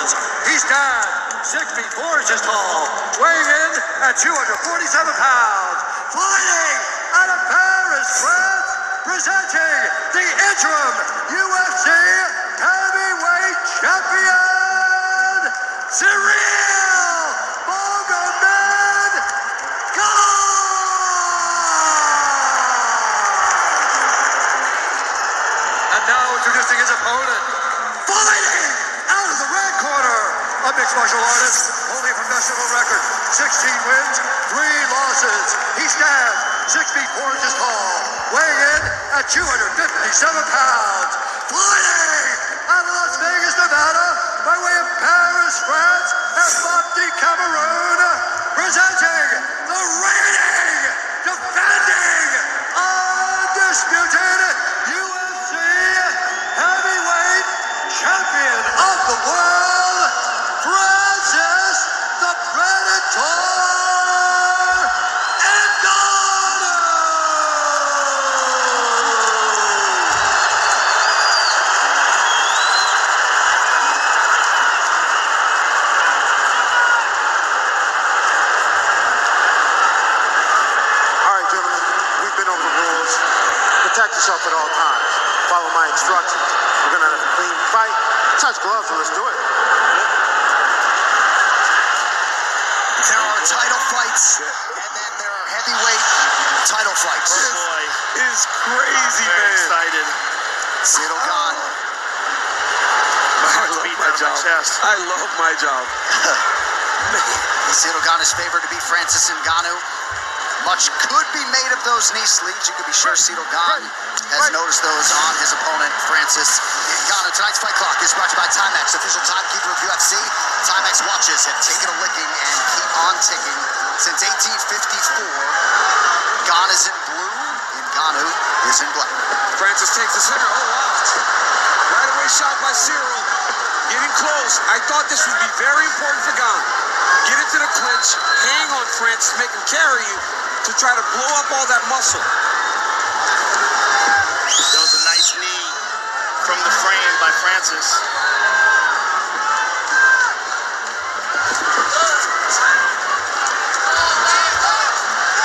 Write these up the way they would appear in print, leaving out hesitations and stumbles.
losses. He stands 6 feet 4 inches tall, weighing in at 247 pounds. Fighting out of Paris, France, presenting the interim UFC heavyweight champion, Cyril Bogoman Gone! And now introducing his opponent, fighting out of the red corner, a mixed martial artist, holding a professional record, 16 wins, 3 losses. He stands 6 feet 4 inches tall, weighing in at 257 pounds. Fighting out of Las Vegas, Nevada, by way of Paris, France, and Monte, Cameroon, presenting the reigning, defending, undisputed UFC heavyweight champion of the world, Francis the Predator Ngannou! All right, gentlemen, we've been over the rules. Protect yourself at all times. Follow my instructions. We're gonna have a clean fight. Touch gloves and let's do it. There are title fights, and then there are heavyweight title fights. Oh boy, it is crazy, man. Excited. Ciryl Gane. I love my job. I love my job. Ciryl Gane is favored to beat Francis Ngannou. Much could be made of those knee sleeves. You can be sure Ciryl Gane has noticed those on his opponent, Francis Ngannou. Tonight's fight clock is brought to you by Timex, official timekeeper of UFC. Timex watches have taken a licking and keep on ticking. Since 1854, Gane is in blue, Ngannou is in black. Francis takes the center. Oh, wow. Right away shot by Ciryl. Getting close. I thought this would be very important for Gane. Get into the clinch, hang on Francis, make him carry you to try to blow up all that muscle. That was a nice knee from the frame by Francis.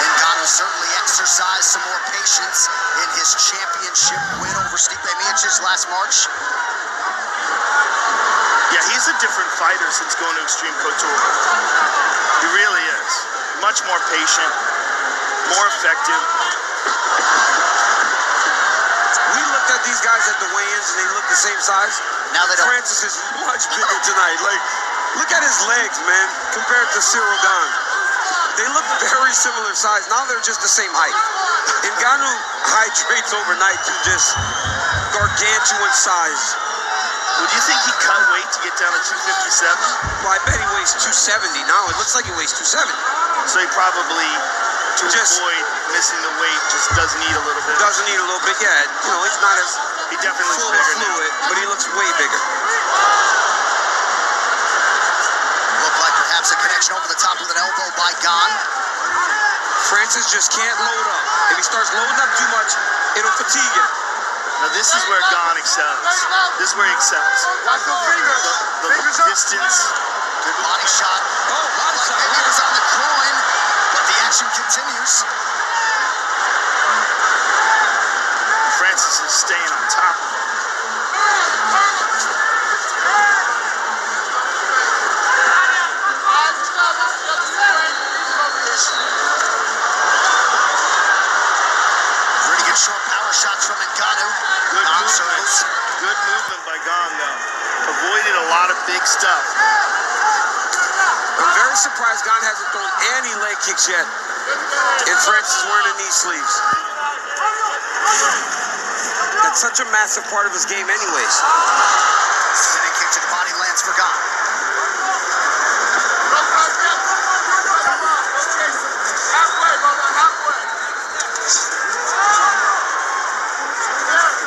Ngannou certainly exercised some more patience in his championship win over Stipe Miocic last March. Yeah, he's a different fighter since going to Extreme Couture. He really is. Much more patient, more effective. We looked at these guys at the weigh-ins and they look the same size. Now they don't. Francis is much bigger tonight. Like, look at his legs, man, compared to Ciryl Gane. They look very similar size. Now they're just the same height. Ngannou hydrates overnight to just gargantuan size. Well, do you think he cut weight to get down to 257? Well, I bet he weighs 270 now. It looks like he weighs 270. So he probably, to avoid missing the weight, just does need a little bit. Doesn't need a little bit, yeah. You know, he's not as He definitely looks full of bigger fluid, now. but he looks way bigger. Looked like perhaps a connection over the top with an elbow by Gane. Francis just can't load up. If he starts loading up too much, it'll fatigue him. Now this is where Gane excels. This is where he excels. The distance. Good body shot. Oh, body Like shot. maybe it was on the groin, but the action continues. Francis is staying on top of him. Pretty good short power shots from Ngannou. Good Arm movement. circles. Good movement by Gane, though. Avoided a lot of big stuff. I'm very surprised Gane hasn't thrown any leg kicks yet. And Francis is wearing the knee sleeves. That's such a massive part of his game anyways. Spinning kick to the body lands for Gane.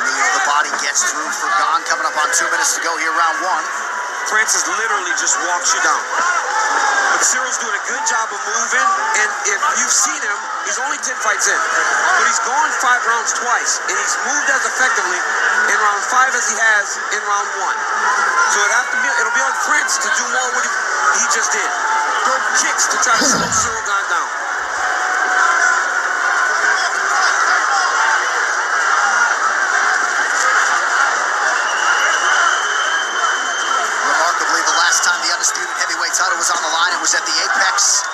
Knee to the body gets through for Gane. Coming up on 2 minutes to go here, round one. Francis literally just walks you down. But Cyril's doing a good job of moving, and if you've seen him, he's only 10 fights in. But he's gone 5 rounds twice, and he's moved as effectively in round 5 as he has in round 1. So it'll be like Francis to do more what he just did. Throw kicks to try to slow Cyril Gane down. Remarkably, the last time the undisputed heavyweight title was on the line, it was at the Apex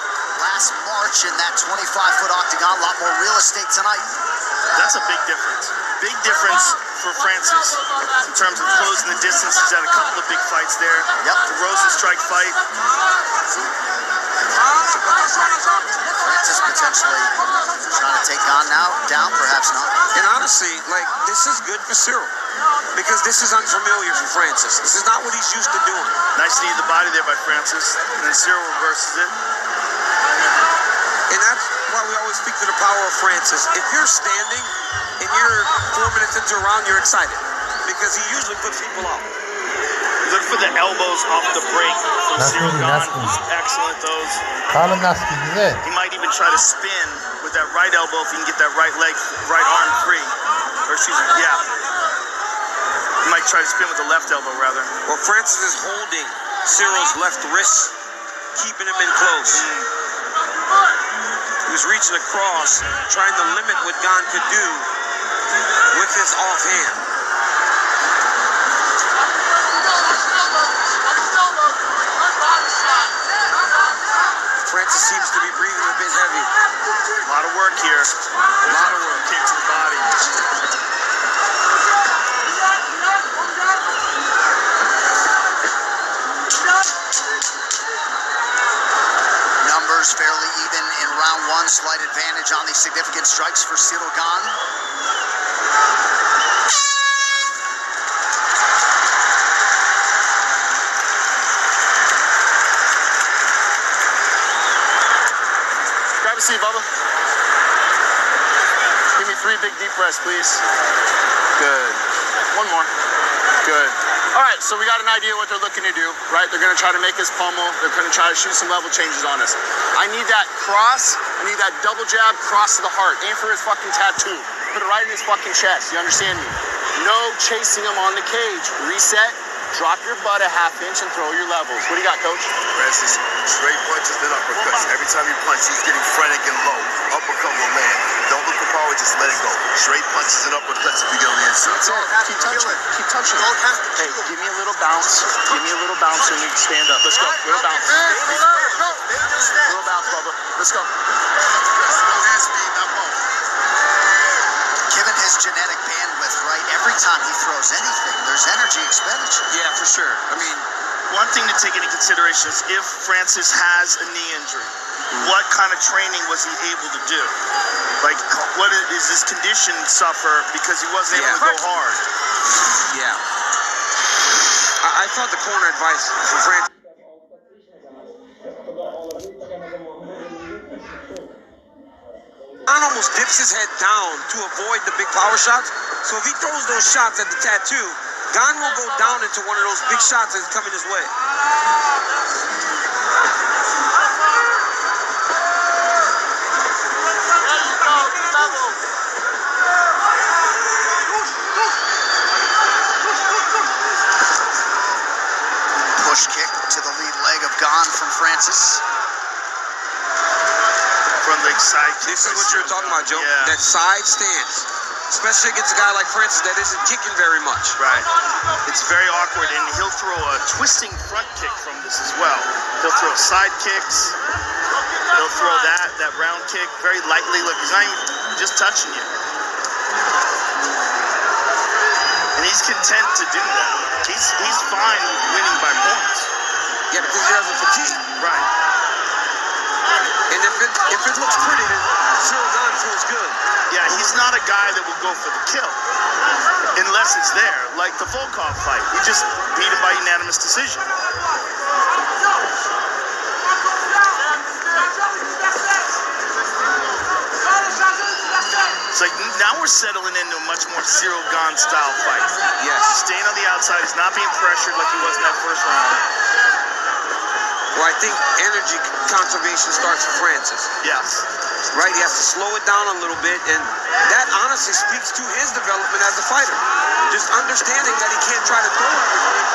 last March in that 25-foot octagon. A lot more real estate tonight. That's a big difference. Big difference for Francis in terms of closing the distance. He's had a couple of big fights there. Yep. The Rosenstrike fight. Francis potentially trying to take Gane now, down, perhaps not. And honestly, like, this is good for Cyril because this is unfamiliar for Francis. This is not what he's used to doing. Nice knee to the body there by Francis. And then Cyril reverses it. And that's why we always speak to the power of Francis. If you're standing and you're 4 minutes into a round, you're excited because he usually puts people out. Look for the elbows off the break from That's Cyril really Gane. nasty. He's excellent at those. Call him nasty, güzel. He might even try to spin with that right elbow if he can get that right leg, right arm free. Or excuse me, yeah. He might try to spin with the left elbow, rather. Well, Francis is holding Cyril's left wrist, keeping him in close. He was reaching across, trying to limit what Gane could do with his offhand. Francis seems to be breathing a bit heavy. A lot of work here. A lot of work. Kick to the body. Numbers fairly even in round one. Slight advantage on the significant strikes for Cyril Gane. Grab a seat, Bubba. Give me 3 big deep breaths, please. Good. One more. Good. All right, so we got an idea what they're looking to do, right? They're going to try to make us pummel. They're going to try to shoot some level changes on us. I need that cross. I need that double jab cross to the heart. Aim for his fucking tattoo. Put it right in his fucking chest. You understand me? No chasing him on the cage. Reset. Drop your butt a half inch and throw your levels. What do you got, coach? Francis, straight punches and uppercuts. Every time you punch, he's getting frantic and low. Uppercut will land. Don't look for power, just let it go. Straight punches and uppercuts if you get on the inside. That's it. Keep touching. Keep touching. Don't have to hey, give me a little bounce. Give me a little bounce and we can stand up. Let's go. Little bounce. Little bounce, Bubba. Let's go. Hand speed, not ball. Given his genetic bandwidth, right, every time he throws anything, there's energy expenditure. Yeah, for sure. I mean, One thing to take into consideration is if Francis has a knee injury, what kind of training was he able to do? Like, what is his condition suffer because he wasn't able to go hard? yeah. I thought the corner advice for Francis. Gane almost dips his head down to avoid the big power shots. So if he throws those shots at the tattoo, Gane will go down into one of those big shots that's coming his way. Push kick to the lead leg of Gane from Francis. Front leg side kick. This is what you're talking about, Joe. Yeah. That side stance. Especially against a guy like Francis that isn't kicking very much. Right. It's very awkward, and he'll throw a twisting front kick from this as well. He'll throw side kicks. He'll throw that round kick very lightly. Look, he's not even just touching you. And he's content to do that. He's fine winning by points. Yeah, because he doesn't fatigue. Right. And if it looks pretty, then Cyril Gane feels good. Yeah, he's not a guy that will go for the kill unless it's there. Like the Volkov fight, he just beat him by unanimous decision. It's like now we're settling into a much more Cyril Gane style fight. Yes. He's staying on the outside. He's not being pressured like he was in that first round. Well, I think energy conservation starts for Francis. Yes. Right? He has to slow it down a little bit, and that honestly speaks to his development as a fighter. Just understanding that he can't try to throw everything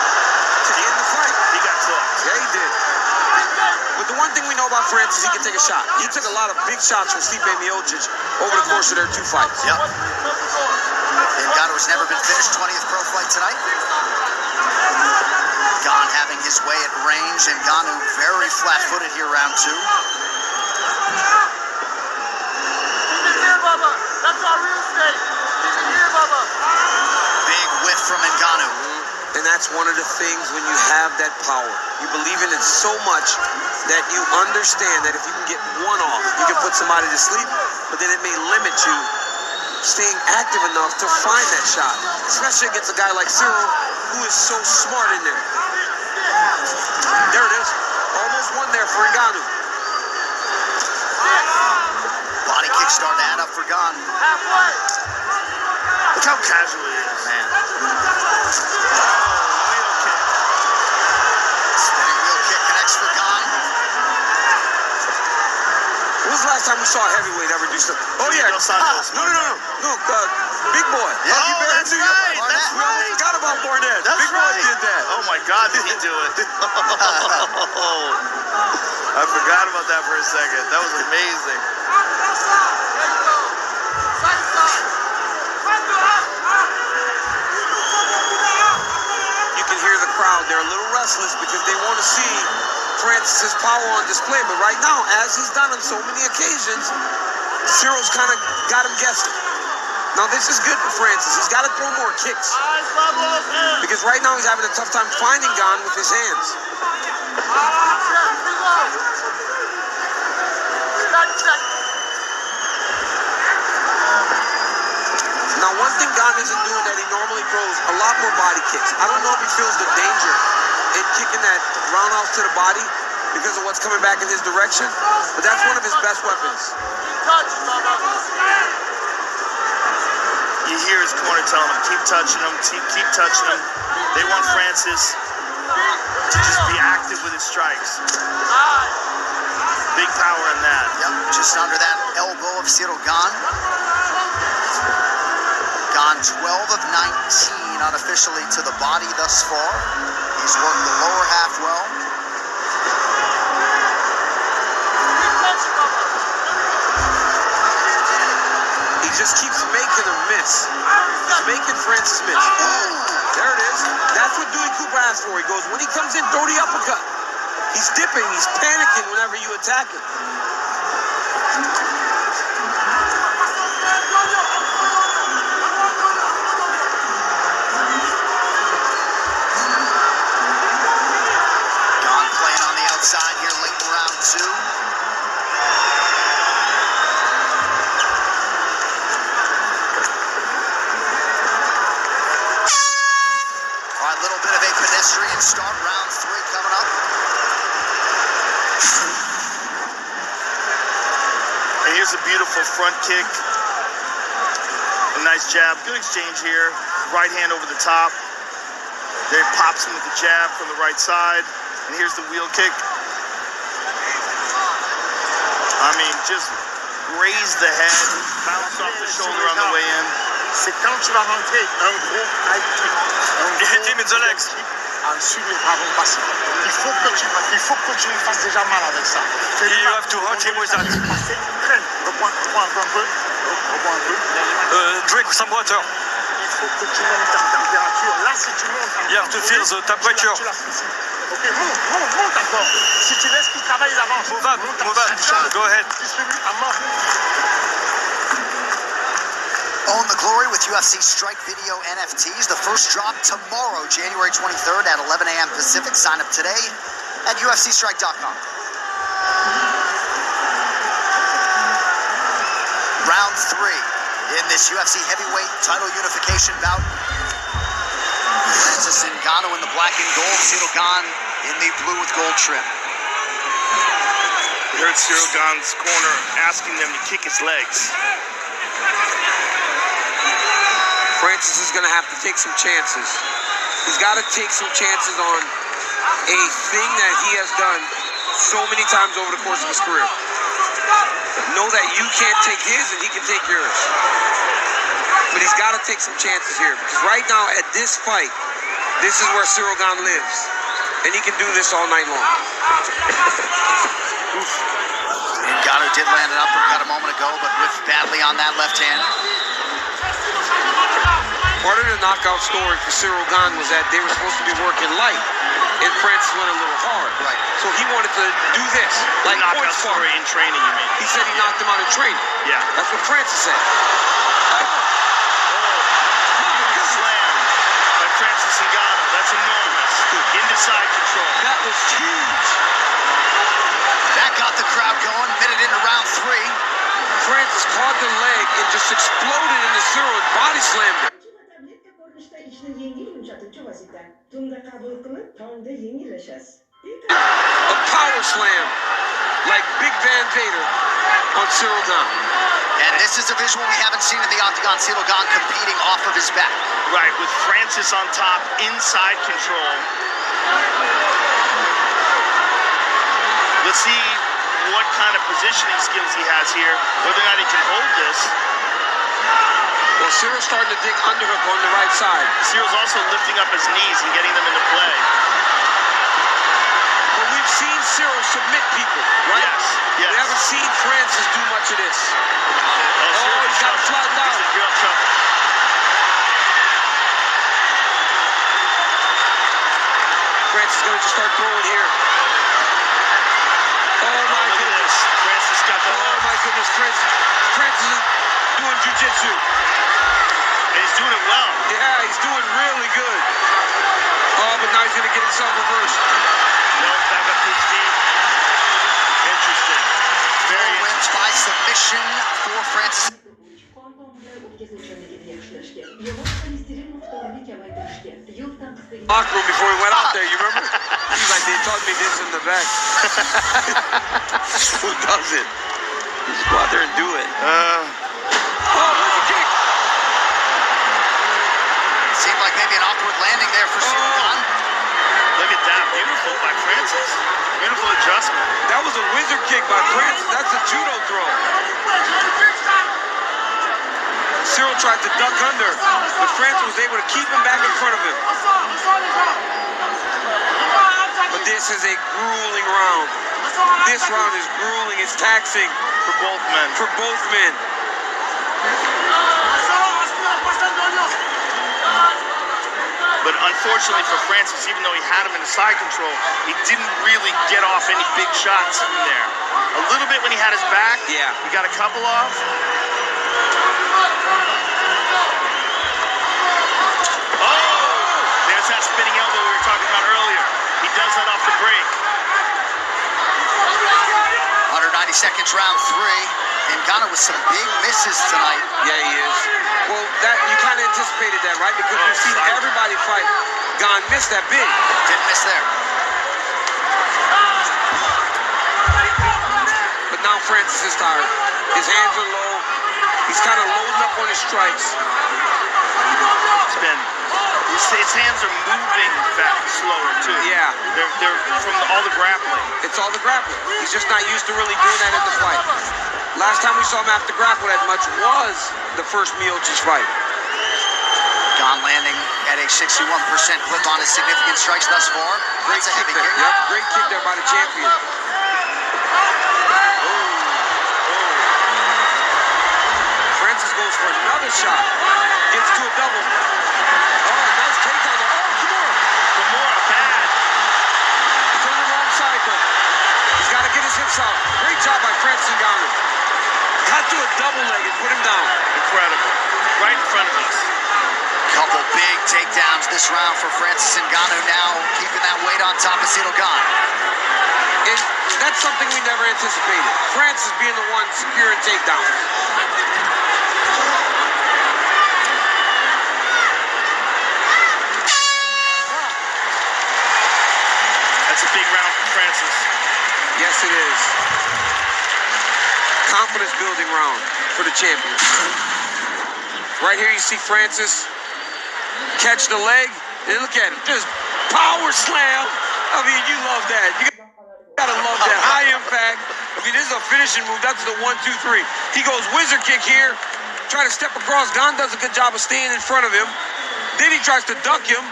to end the fight. He got close. we know about Francis, he can take a shot. He took a lot of big shots from Stipe Miocic over the course of their 2 fights. Yep. Ngannou has never been finished. 20th pro fight tonight. Gane having his way at range. Ngannou very flat-footed here, round 2. That's our real estate. Here, Bubba. Big whiff from Ngannou. And that's one of the things when you have that power. You believe in it so much that you understand that if you can get one off, you can put somebody to sleep, but then it may limit you staying active enough to find that shot, especially against a guy like Cyril, who is so smart in there. There it is. Almost one there for Ngannou. Body kick starting to add up for Gane. Halfway. Look how casual he is. Man. Spinning wheel kick connects for Gane. When was the last time we saw a heavyweight ever do stuff? Oh, yeah. Dos Santos. No. Big Boy. Yeah. Lucky Oh, Bear that's Jr. right. Barnett. That's We almost right. forgot about Barnett. That's Big Boy right. did that. Oh my God, did he do it? I forgot about that for a second. That was amazing. You can hear the crowd. They're a little restless because they want to see Francis's power on display. But right now, as he's done on so many occasions, Cyril's kind of got him guessing. Now, this is good for Francis. He's got to throw more kicks. Because right now, he's having a tough time finding Gane with his hands. Now, one thing Gane isn't doing that he normally throws a lot more body kicks. I don't know if he feels the danger in kicking that roundhouse to the body because of what's coming back in his direction, but that's one of his best weapons. You hear his corner telling him, keep touching him, keep touching him. They want Francis to just be active with his strikes. Big power in that. Yep, just under that elbow of Cyril Gane. Gane 12 of 19 unofficially to the body thus far. He's worked the lower half well. He just keeps making him miss. He's making Francis miss. Ooh, there it is. That's what Dewey Cooper asked for. He goes, when he comes in, throw the uppercut. He's dipping. He's panicking whenever you attack him. Gane playing on the outside here late in round 2. All right, a little bit of a pedestrian start. Round 3 coming up. And here's a beautiful front kick. A nice jab. Good exchange here. Right hand over the top. There he pops him with the jab from the right side. And here's the wheel kick. I mean, just grazed the head. Bounced off the shoulder on the way in. C'est quand tu vas rentrer un gros high kick. Hit him in the legs. Ensuite, les bras vont passer. Il faut que tu lui fasses déjà mal avec ça. You have to hurt him with that. Traîne. Reprends un peu. Drink some water. Il faut que tu montes en température. Là, si tu montes en You have to feel the temperature. Tu la soucis. Ok, monte encore. Si tu laisses qu'il travaille d'avance. Move up. Go ahead. Distribue à mort. Own the glory with UFC Strike Video NFTs. The first drop tomorrow, January 23rd at 11 a.m. Pacific. Sign up today at UFCstrike.com. Round 3 in this UFC heavyweight title unification bout. Francis Ngannou in the black and gold. Cyril Gane in the blue with gold trim. We heard Cyril Gane's corner asking them to kick his legs. Francis is going to have to take some chances. He's got to take some chances on a thing that he has done so many times over the course of his career. Know that you can't take his and he can take yours. But he's got to take some chances here because right now at this fight, this is where Cyril Gane lives. and he can do this all night long. Ngannou did land an uppercut a moment ago, but whiffed badly on that left hand. Part of the knockout story for Cyril Gane was that they were supposed to be working light, and Francis went a little hard. Right. So he wanted to do this, like Knockout points story in training, you mean? He said he knocked him out in training. Yeah. That's what Francis said. Big slam by Francis Ngannou. That's enormous. Into side control. That was huge. That got the crowd going. Minute into round 3. Francis caught the leg and just exploded into Cyril and body slammed him. Tablette ko'rinishda ishni yengil yumshatuvchi vosita. Tunda qabul qilib, tongda yengillashasiz. A power slam like Big Van Vader on Cyril Gane. And this is a visual we haven't seen in the octagon. Cyril Gane competing off of his back. Right, with Francis on top, inside control. Let's see what kind of positioning skills he has here, whether or not he can hold this. Well, Cyril's starting to dig underhook on the right side. Cyril's also lifting up his knees and getting them into play. But we've seen Cyril submit people, right? Yes, yes. We haven't seen Francis do much of this. Cyril's He's got in him flattened out. He's in real trouble. Francis is going to just start throwing here. Oh, my Look at goodness. this. Francis got the Oh, hook. my goodness. Francis is doing jiu-jitsu. And he's doing it well. Yeah, he's doing really good. Oh, but now he's going to get himself reversed. No, back up to his feet. Interesting. Very Wins by submission for Francis. Locker room before he went out there, you remember? He's like, they taught me this in the back. Who does it? Just go out there and do it. Oh, where's the kick? Seemed like maybe an awkward landing there for Cyril Gane. Look at that. Beautiful by Francis. Beautiful adjustment. That was a wizard kick by Francis. That's a judo throw. Cyril tried to duck under, but Francis was able to keep him back in front of him. But this is a grueling round. This round is grueling. It's taxing For both men. for both men. But unfortunately for Francis, even though he had him in the side control, he didn't really get off any big shots from there. A little bit when he had his back. Yeah. He got a couple off. Oh! There's that spinning elbow we were talking about earlier. He does that off the break. 190 seconds, round 3. Ngannou with some big misses tonight. Yeah, he is. Well, that you kind of anticipated that, right? Because we've seen everybody fight. Gane missed that big. Didn't miss there. But now Francis is tired. His hands are low. He's kind of loading up on his strikes. His hands are moving slower too. Yeah. They're from all the grappling. It's all the grappling. He's just not used to really doing that in the fight. Last time we saw him have to grapple that much was the first Miocic's fight. Gane landing at a 61% clip on his significant strikes thus far. Great That's a kick heavy there. kick. Yep, great kick there by the champion. Francis goes for another shot. Gets to a double. Oh, nice takedown there. Oh, Kimura, bad. he's on the wrong side, but he's got to get his hips out. Great job by Francis Ngannou. Got to a double leg and put him down. Incredible. Right in front of us. Couple big takedowns this round for Francis Ngannou, now keeping that weight on top of Cyril Gane. And that's something we never anticipated. Francis being the one securing takedowns. That's a big round for Francis. Yes, it is. Confidence building round for the champion. Right here you see Francis catch the leg, and look at him, just power slam. I mean, you love that. You gotta love that. High impact. I mean, this is a finishing move. That's the 1, 2, 3. He goes wizard kick here, try to step across. Gane does a good job of staying in front of him. Then he tries to duck him.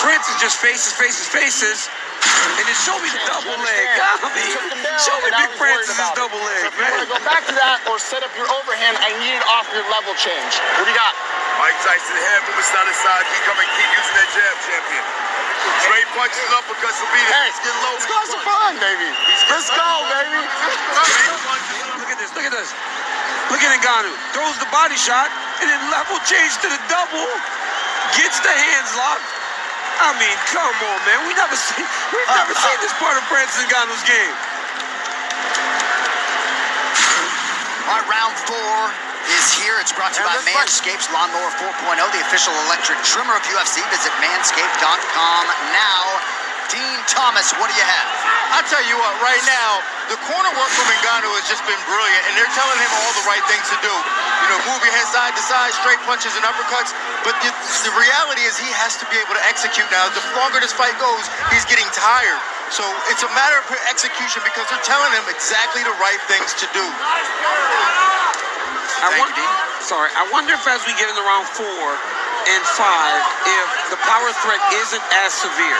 Francis just faces, and then show me the double leg. Show me Big Francis's double leg, So if you want to go back to that or set up your overhand, I need it off your level change. What do you got? Mike Tyson, hand movement side to side. Keep using that jab, champion. Straight punches and uppercuts will be there. Hey, Let's get low. let's go have some fun, baby. Let's go, baby. Look at this, look at this. Look at Ngannou. Throws the body shot, and then level change to the double. Gets the hands locked. I mean, come on, man. We've never seen this part of Francis Ngannou's game. All right, round 4 is here. It's brought to you by Manscaped's Lawnmower 4.0, the official electric trimmer of UFC. Visit manscaped.com now. Dean Thomas, what do you have? I tell you what, right now, the corner work from Ngannou has just been brilliant, and they're telling him all the right things to do. You know, move your head side to side, straight punches and uppercuts. But the reality is he has to be able to execute now. The longer this fight goes, he's getting tired. So it's a matter of execution because they're telling him exactly the right things to do. I wonder if as we get into round 4 and 5, if the power threat isn't as severe.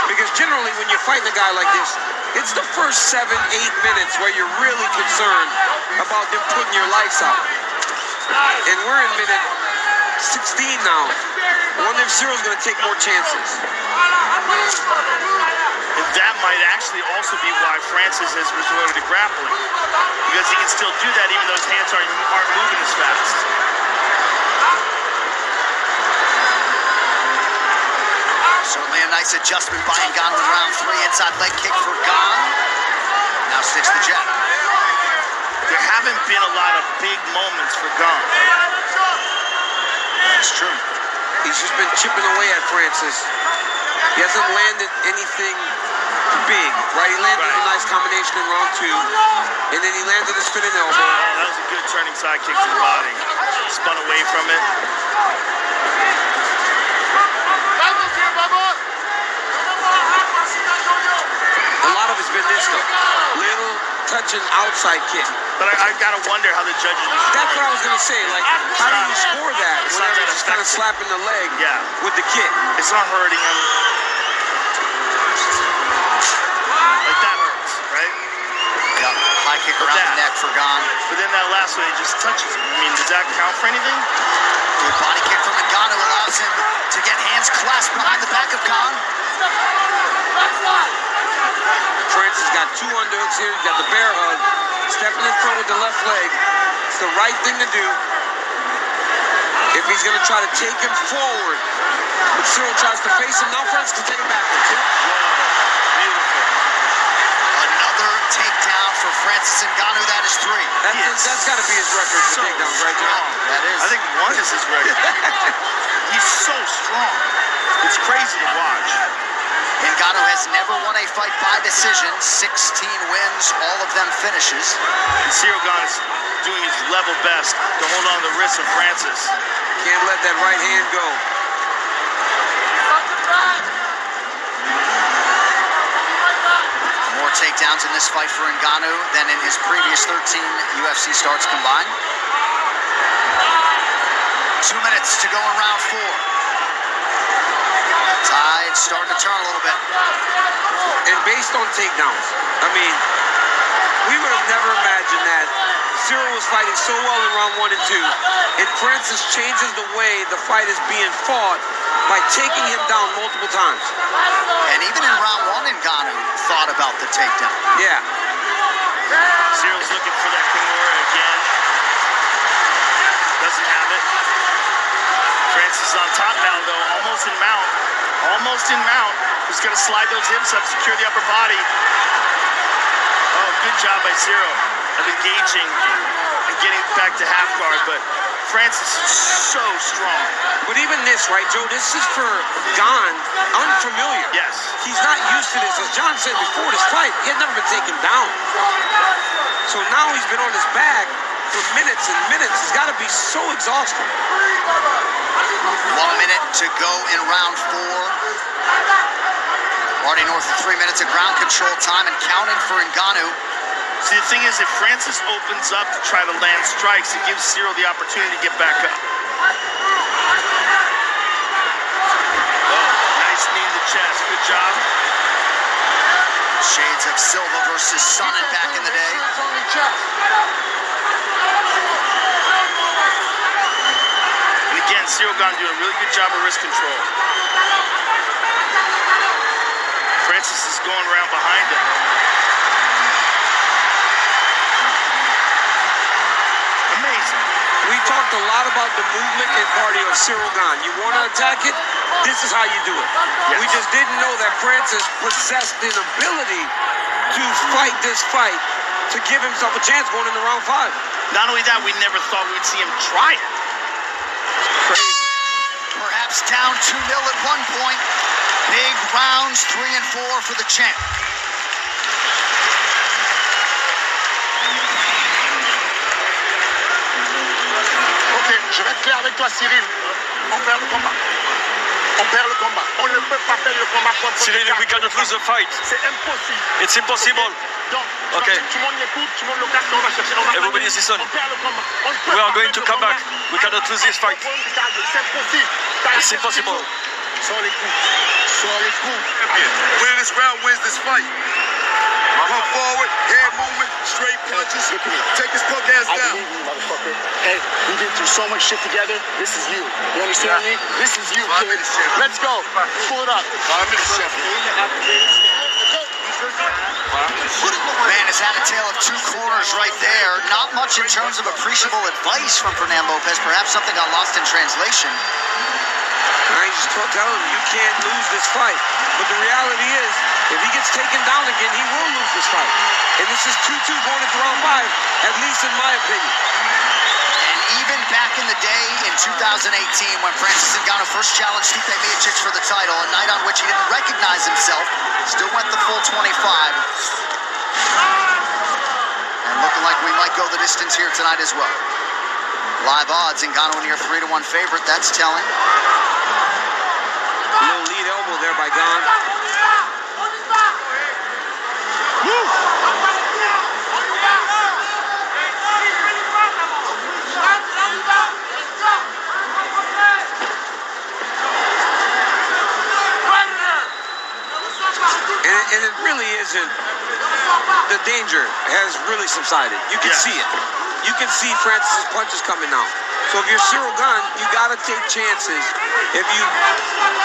Because generally when you're fighting a guy like this, it's the first 7-8 minutes where you're really concerned about them putting your lights out. And we're in minute 16 now. I wonder if Cyril's going to take more chances. And that might actually also be why Francis has resorted to grappling. Because he can still do that even though his hands aren't moving as fast. Certainly a nice adjustment by Ngannou in round 3. Inside leg kick for Gane. Now sticks the jab. There haven't been a lot of big moments for Gane. That's true. He's just been chipping away at Francis. He hasn't landed anything big, right? He landed a nice combination in round 2, and then he landed a spinning elbow. Oh, that was a good turning side kick to the body. Spun away from it. A lot of it's been this though. Little touching outside kick. But I gotta wonder how the judges. That's what I was gonna say. Like, how do you score that whenever he's just kind of slapping the leg with the kick? It's not hurting him. Like that hurts, right? Yep. High kick around the neck for Gane. But then that last one, he just touches him. I mean, does that count for anything? Good body kick from Ngannou allows him to get hands clasped behind the back of Gane. Francis got 2 underhooks here. He's got the bear hug. Stepping in front with the left leg. It's the right thing to do. If he's going to try to take him forward, but Cyril tries to face him, now Francis can take him backwards. Beautiful. Another takedown for Francis Ngannou. That is 3. That's got to be his record for takedowns, right, John? That is. I think 1 is his record. He's so strong. It's crazy to watch. Ngannou has never won a fight by decision. 16 wins, all of them finishes. And Cyril Gane is doing his level best to hold on to the wrist of Francis. Can't let that right hand go. More takedowns in this fight for Ngannou than in his previous 13 UFC starts combined. 2 minutes to go in round 4. Tide's starting to turn a little bit. And based on takedowns, I mean, we would have never imagined that Cyril was fighting so well in round 1 and 2, and Francis changes the way the fight is being fought by taking him down multiple times. And even in round 1, Ngannou thought about the takedown. Yeah. Cyril's looking for that Kimura again. Doesn't have it. Francis is on top now, though. Almost in mount. Almost in mount. He's going to slide those hips up, secure the upper body. Oh, good job by Cyril of engaging and getting back to half guard. But Francis is so strong. But even this, right, Joe, this is for Gane unfamiliar. Yes. He's not used to this. As John said before this fight, he had never been taken down. So now he's been on his back for minutes and minutes. He's got to be so exhausted. 1 minute to go in round 4. Already north of 3 minutes of ground control time and counting for Ngannou. See, the thing is, if Francis opens up to try to land strikes, it gives Cyril the opportunity to get back up. Oh, nice knee to chest. Good job. Shades of Silva versus Sonnen back in the day. And again, Cyril Gane doing a really good job of wrist control. Francis is going around behind him. Amazing. We talked a lot about the movement and cardio of Cyril Gane. You want to attack it, this is how you do it. Yes. We just didn't know that Francis possessed an ability to fight this fight to give himself a chance going into round 5. Not only that, we never thought we would see him try it. Crazy. Perhaps down 2-0 at one point. Big rounds 3 and 4 for the champ. Ok, je vais être clair avec toi, Cyril. On perd le combat. On perd le combat. On ne peut pas perdre le combat contre Cyril, we cannot lose the fight. C'est impossible. It's impossible. Donc, Ok. tout le monde l'écoute, tout le monde le casse, on va chercher. On va Everybody gagner. listen. On perd le combat. On ne peut We are pas going to perdre come le back. combat. We cannot lose this fight. C'est impossible. It's impossible. Sors les coups. Sors les coups. Winner this round wins this fight. Come forward, head movement, straight punches. Take his punk ass I down. believe you, motherfucker. Hey, we've been through so much shit together. This is you. You understand me? This is you, kid. Let's go. Pull it up. 5 minutes, champion. Man, has had a tale of 2 corners right there. Not much in terms of appreciable advice from Fernand Lopez. Perhaps something got lost in translation. I just tell him, you can't lose this fight. But the reality is, if he gets taken down again, he will lose this fight. And this is 2-2 going into round 5, at least in my opinion. And even back in the day in 2018 when Francis Ngannou first challenged Stipe Miocic for the title, a night on which he didn't recognize himself, still went the full 25. And looking like we might go the distance here tonight as well. Live odds, Ngannou a near 3-1 favorite, that's telling. A little lead elbow there by Gane. And it really isn't, the danger has really subsided. You can see it. You can see Francis' punches coming now. So if you're Cyril Gane, you got to take chances if you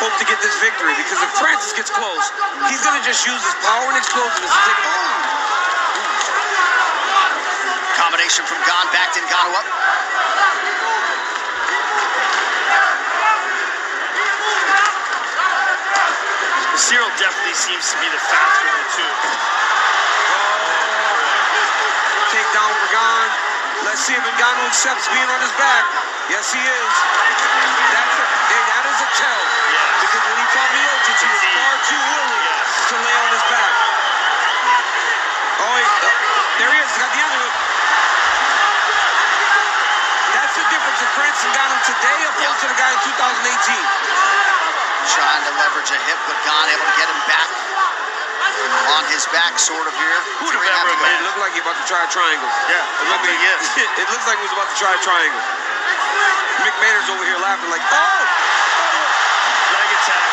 hope to get this victory. Because if Francis gets close, he's going to just use his power and explosiveness to take him home. Combination from Gane, backed Ngannou up. Cyril definitely seems to be the faster of the two. Takedown for Gane. Let's see if Ngannou accepts being on his back. Yes, he is. That is a tell. Because when he fought Miocic, he was far too willing to lay on his back. Oh, there he is. He's got the end of it. That's the difference in Francis Ngannou today opposed to the guy in 2018. Trying to leverage a hip, but Gane able to get him back on his back, sort of here. Who'd have ever It admitted? looked like he about to try a triangle. Yeah, it looked like he is. It looks like he was about to try a triangle. Mick Maynard's over here laughing like, oh! Leg attack.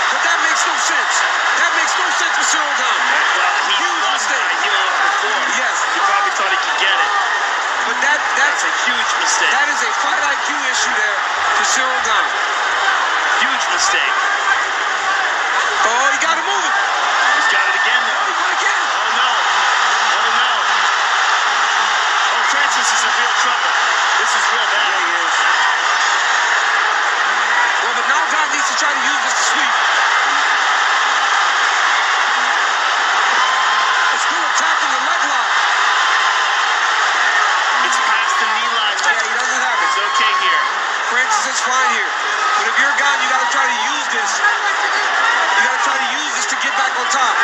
But that makes no sense. That makes no sense for Cyril Gane. Well, he Huge won mistake. by heel before. Yes. He probably thought he could get it. But That's that's a huge mistake. that is a fight IQ issue there for Cyril Gane. Huge mistake. Oh, he got him moving. He's got it again though. Again. Oh no. Oh no. Oh, Francis is in real trouble. This is real bad. Yeah, he is. Well, but now Gane needs to try to use this to sweep. It's still attacking the leg lock. It's past the knee line. Yeah, he doesn't have it. It's okay here. Francis is fine here. But if you're Gane, you got to try to use this. You got to try to use this to get back on top.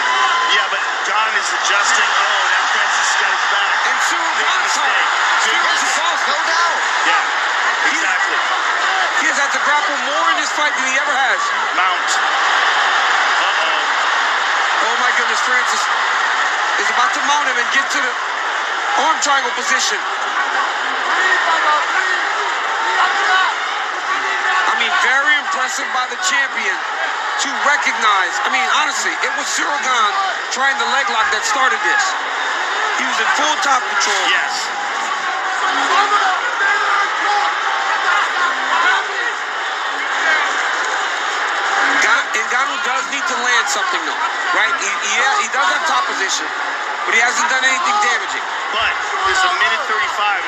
Yeah, but Gane is adjusting. Oh, now Francis got his back. And Cyril Gane's hurt. Cyril's exhausted. No doubt. Yeah, exactly. He has had to grapple more in this fight than he ever has. Mount. Uh-oh. Oh my goodness, Francis is about to mount him and get to the arm triangle position. I mean, very impressive by the champion to recognize, I mean, honestly, it was Cyril Gane trying the leg lock that started this. He was in full top control. Yes. Ngannou does need to land something, though, right? He does have top position, but he hasn't done anything damaging. But there's a minute 35.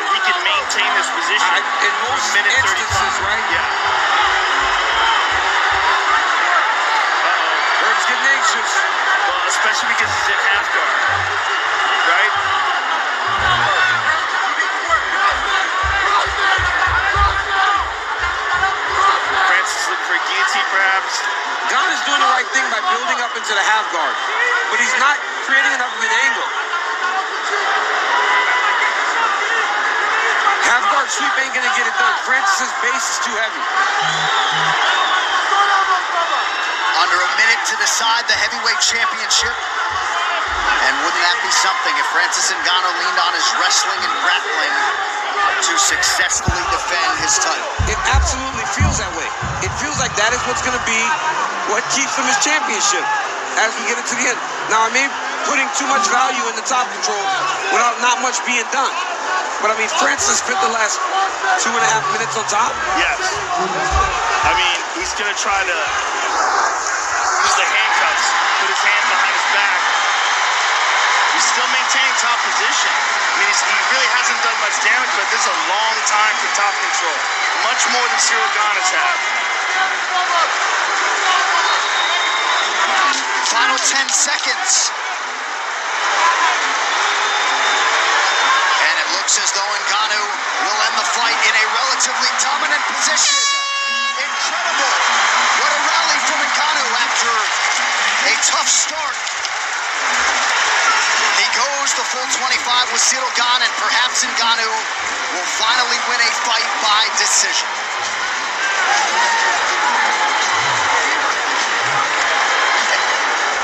If he can maintain this position, In most minute instances, 35. right? Yeah. Herb's getting anxious. Well, especially because he's in half guard, right? Francis looking for a guillotine, perhaps. Gane is doing the right thing by building up into the half guard, but he's not creating enough of an angle. Half guard sweep ain't gonna get it done. Francis's base is too heavy. Under a minute to decide the heavyweight championship. And wouldn't that be something if Francis Ngannou leaned on his wrestling and grappling to successfully defend his title? It absolutely feels that way. It feels like that is what's going to be what keeps him his championship as we get into the end. Now, I may be putting too much value in the top control without not much being done. But, I mean, Francis spent the last 2.5 minutes on top. Yes. I mean, he's going to try to use the handcuffs, put his hand behind his back. He's still maintaining top position. I mean, he really hasn't done much damage, but this is a long time for top control. Much more than Cyril Gane has had. Final 10 seconds. And it looks as though Ngannou will end the fight in a relatively dominant position. Incredible. What a rally from Ngannou after a tough start. He goes the full 25 with Cyril Gane, and perhaps Ngannou will finally win a fight by decision.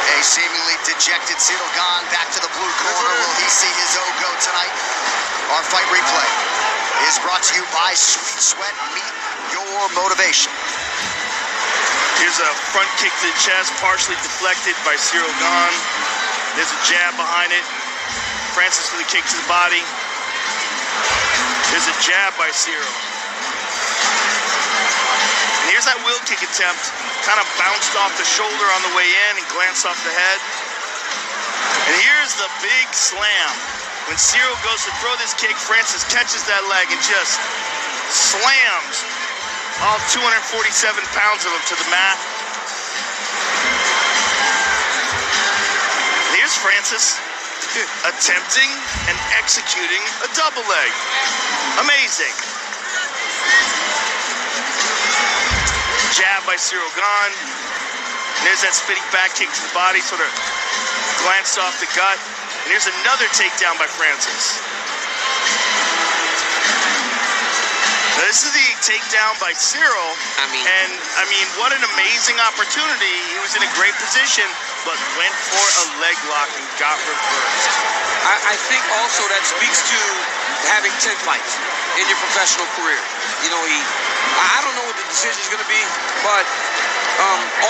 A seemingly dejected Cyril Gane back to the blue corner. Will he see his O go tonight? Our fight replay is brought to you by Sweet Sweat. Meet your motivation. Here's a front kick to the chest, partially deflected by Cyril Gane. There's a jab behind it. Francis with a kick to the body. There's a jab by Cyril. And here's that wheel kick attempt. Kind of bounced off the shoulder on the way in and glanced off the head. And here's the big slam. When Cyril goes to throw this kick, Francis catches that leg and just slams all 247 pounds of him to the mat. Here's Francis attempting and executing a double leg. Amazing. Jab by Cyril Gane. And there's that spinning back kick to the body, sort of glanced off the gut. And here's another takedown by Francis. Now, this is the takedown by Cyril. I mean, what an amazing opportunity. He was in a great position, but went for a leg lock and got reversed. I think also that speaks to having 10 fights in your professional career. You know, I don't know what the decision is going to be, but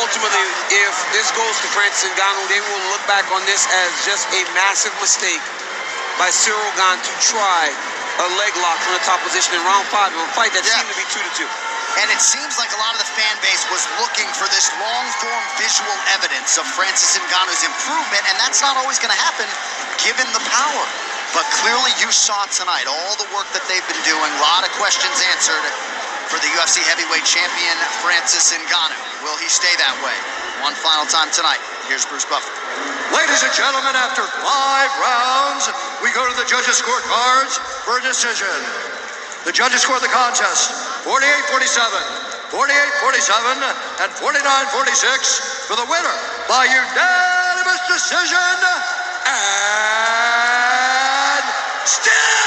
ultimately, if this goes to Francis Ngannou, they will look back on this as just a massive mistake by Cyril Gane to try a leg lock from the top position in round 5 of a fight that seemed to be 2-2. And it seems like a lot of the fan base was looking for this long-form visual evidence of Francis Ngannou's improvement, and that's not always going to happen given the power. But clearly you saw tonight all the work that they've been doing, a lot of questions answered for the UFC heavyweight champion, Francis Ngannou. Will he stay that way? One final time tonight. Here's Bruce Buffer. Ladies and gentlemen, after 5 rounds, we go to the judges' scorecards for a decision. The judges score the contest 48-47, 48-47, and 49-46 for the winner by unanimous decision and still